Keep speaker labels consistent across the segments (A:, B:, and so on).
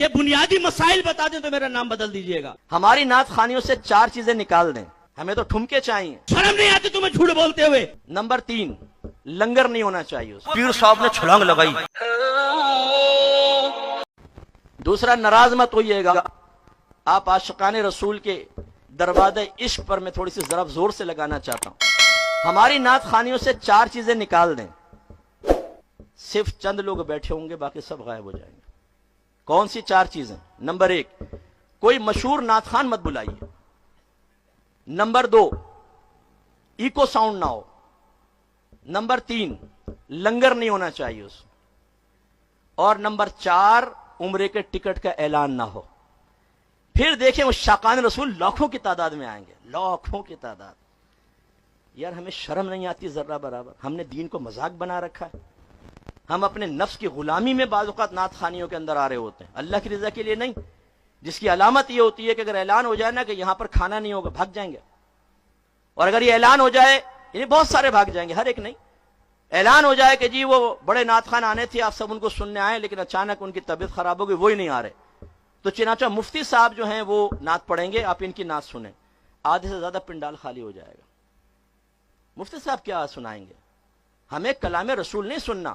A: یہ بنیادی مسائل بتا دیں تو میرا نام بدل دیجئے گا۔
B: ہماری نعت خانیوں سے 4 چیزیں نکال دیں، ہمیں تو ٹھمکے چاہیے۔
A: شرم نہیں آتی تمہیں جھوٹ بولتے ہوئے؟
B: نمبر 3، لنگر نہیں ہونا چاہیے اس میں۔
C: پیر صاحب نے چھلانگ لگائی۔
B: دوسرا، ناراض مت ہوئیے گا، آپ عاشقان رسول کے دروازے عشق پر میں تھوڑی سی ضرب زور سے لگانا چاہتا ہوں۔ ہماری نعت خانیوں سے 4 چیزیں نکال دیں، صرف چند لوگ بیٹھے ہوں گے، باقی سب غائب ہو جائیں گے۔ کون سی 4 چیزیں؟ نمبر 1، کوئی مشہور نعت خان مت بلائیے۔ نمبر 2، ایکو ساؤنڈ نہ ہو۔ نمبر 3، لنگر نہیں ہونا چاہیے اس میں۔ اور نمبر 4، عمرے کے ٹکٹ کا اعلان نہ ہو۔ پھر دیکھیں وہ عاشقان رسول لاکھوں کی تعداد میں آئیں گے، لاکھوں کی تعداد۔ یار ہمیں شرم نہیں آتی ذرہ برابر؟ ہم نے دین کو مذاق بنا رکھا ہے۔ ہم اپنے نفس کی غلامی میں بعض اوقات نعت خانیوں کے اندر آ رہے ہوتے ہیں، اللہ کی رضا کے لیے نہیں، جس کی علامت یہ ہوتی ہے کہ اگر اعلان ہو جائے نا کہ یہاں پر کھانا نہیں ہوگا، بھاگ جائیں گے۔ اور اگر یہ اعلان ہو جائے، یعنی بہت سارے بھاگ جائیں گے، ہر ایک نہیں، اعلان ہو جائے کہ جی وہ بڑے نعت خان آنے تھے، آپ سب ان کو سننے آئے، لیکن اچانک ان کی طبیعت خراب ہو گئی، وہی نہیں آ رہے، تو چنانچہ مفتی صاحب جو ہیں وہ نعت پڑھیں گے، آپ ان کی نعت سنیں، آدھے سے زیادہ پنڈال خالی ہو جائے گا۔ مفتی صاحب کیا سنائیں گے؟ ہمیں کلام رسول نہیں سننا،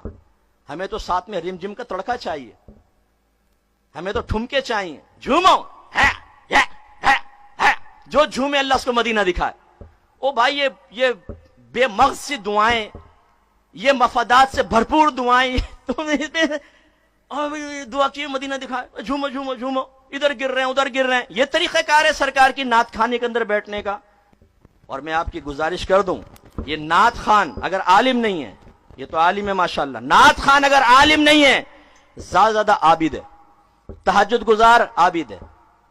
B: ہمیں تو ساتھ میں رم جم کا تڑکا چاہیے، ہمیں تو ٹھمکے چاہیے، جھومو جو جھومے اللہ اس کو مدینہ دکھائے۔ او بھائی یہ بے مغز سی دعائیں، یہ مفادات سے بھرپور دعائیں، تم دعا کیے مدینہ دکھائے، جھومو جھومو جھومو، ادھر گر رہے ہیں ادھر گر رہے ہیں، یہ طریقہ کار ہے سرکار کی نعت خانے کے اندر بیٹھنے کا؟ اور میں آپ کی گزارش کر دوں، یہ نعت خان اگر عالم نہیں ہے، یہ تو عالم ہے ماشاءاللہ، نعت خان اگر عالم نہیں ہے، زیادہ عابد ہے، تہجد گزار عابد ہے،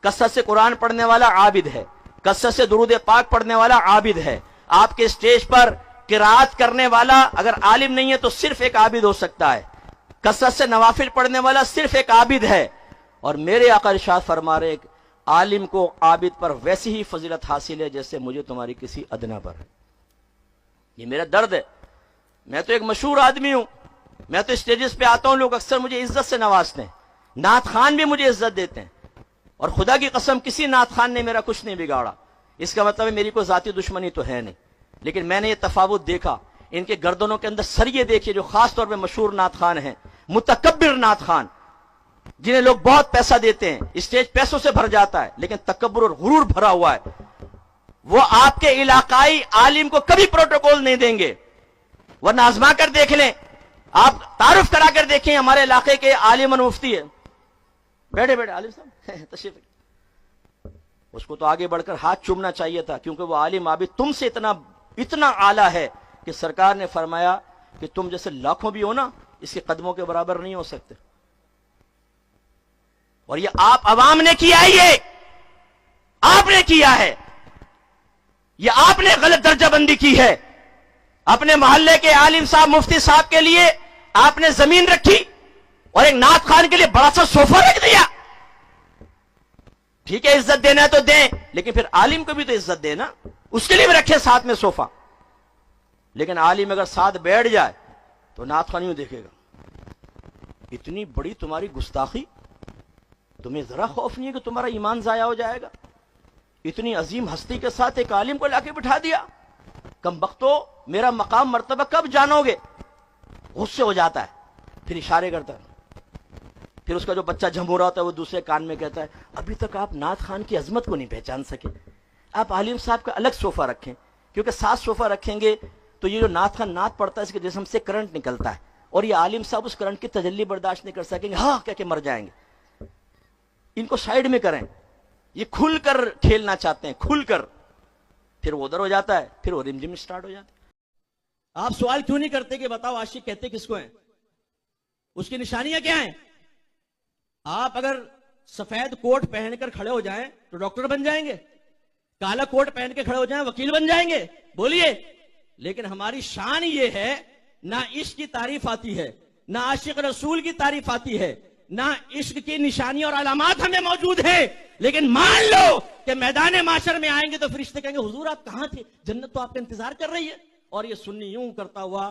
B: کثرت سے قرآن پڑھنے والا عابد ہے، کثرت سے درود پاک پڑھنے والا عابد ہے۔ آپ کے اسٹیج پر قرات کرنے والا اگر عالم نہیں ہے تو صرف ایک عابد ہو سکتا ہے، کثرت سے نوافل پڑھنے والا صرف ایک عابد ہے۔ اور میرے آقا ارشاد فرما رہے کہ عالم کو عابد پر ویسی ہی فضیلت حاصل ہے جیسے مجھے تمہاری کسی ادنا پر ہے۔ یہ میرا درد ہے، میں تو ایک مشہور آدمی ہوں، میں تو اسٹیجز پہ آتا ہوں، لوگ اکثر مجھے عزت سے نوازتے ہیں، نعت خان بھی مجھے عزت دیتے ہیں، اور خدا کی قسم کسی نعت خان نے میرا کچھ نہیں بگاڑا۔ اس کا مطلب ہے میری کوئی ذاتی دشمنی تو ہے نہیں، لیکن میں نے یہ تفاوت دیکھا، ان کے گردنوں کے اندر سریے دیکھیے، جو خاص طور پہ مشہور نعت خان ہیں، متکبر نعت خان، جنہیں لوگ بہت پیسہ دیتے ہیں، اسٹیج پیسوں سے بھر جاتا ہے، لیکن تکبر اور غرور بھرا ہوا ہے۔ وہ آپ کے علاقائی عالم کو کبھی پروٹوکول نہیں دیں گے، ورنہ آزما کر دیکھ لیں، آپ تعارف کرا کر دیکھیں، ہمارے علاقے کے عالم اور مفتی ہے، بیٹھے بیٹھے عالم صاحب تشریف، اس کو تو آگے بڑھ کر ہاتھ چومنا چاہیے تھا، کیونکہ وہ عالم عابد تم سے اتنا اعلیٰ ہے کہ سرکار نے فرمایا کہ تم جیسے لاکھوں بھی ہو نا، اس کے قدموں کے برابر نہیں ہو سکتے۔ اور یہ آپ عوام نے کیا ہے، یہ آپ نے کیا ہے، یہ آپ نے غلط درجہ بندی کی ہے۔ اپنے محلے کے عالم صاحب مفتی صاحب کے لیے آپ نے زمین رکھی، اور ایک نعت خان کے لیے بڑا سا صوفہ رکھ دیا۔ ٹھیک ہے عزت دینا ہے تو دیں، لیکن پھر عالم کو بھی تو عزت دینا، اس کے لیے بھی رکھے ساتھ میں صوفہ۔ لیکن عالم اگر ساتھ بیٹھ جائے تو نعت خان یوں دیکھے گا، اتنی بڑی تمہاری گستاخی، تمہیں ذرا خوف نہیں ہے کہ تمہارا ایمان ضائع ہو جائے گا؟ اتنی عظیم ہستی کے ساتھ ایک عالم کو لا کے بٹھا دیا، کم بختو میرا مقام مرتبہ کب جانو گے؟ غصے ہو جاتا ہے، پھر اشارے کرتا ہے، پھر اس کا جو بچہ جھمو رہا ہوتا ہے وہ دوسرے کان میں کہتا ہے ابھی تک آپ نعت خان کی عظمت کو نہیں پہچان سکے، آپ عالم صاحب کا الگ صوفہ رکھیں، کیونکہ 7 صوفہ رکھیں گے تو یہ جو نعت خان نعت پڑتا ہے اس کے جسم سے کرنٹ نکلتا ہے، اور یہ عالم صاحب اس کرنٹ کی تجلی برداشت نہیں کر سکیں گے، ہاں کہہ کے مر جائیں گے۔ ان کو سائیڈ میں کریں، یہ کھل کر کھیلنا چاہتے ہیں، کھل کر، پھر وہ ادھر ہو جاتا ہے، پھر وہ رم جم سٹارٹ ہو جاتا ہے۔
A: آپ سوال کیوں نہیں کرتے کہ بتاؤ عاشق کہتے کس کو ہیں، اس کی نشانیاں کیا ہیں؟ آپ اگر سفید کوٹ پہن کر کھڑے ہو جائیں تو ڈاکٹر بن جائیں گے، کالا کوٹ پہن کے کھڑے ہو جائیں وکیل بن جائیں گے، بولیے۔ لیکن ہماری شان یہ ہے، نہ عشق کی تعریف آتی ہے، نہ عاشق رسول کی تعریف آتی ہے، نہ عشق کی نشانی اور علامات ہمیں موجود ہیں، لیکن مان لو کہ میدان معاشر میں آئیں گے تو فرشتے کہیں گے حضور آپ کہاں تھے، جنت تو آپ کا انتظار کر رہی ہے۔ اور یہ سنی یوں کرتا ہوا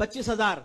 A: 25,000।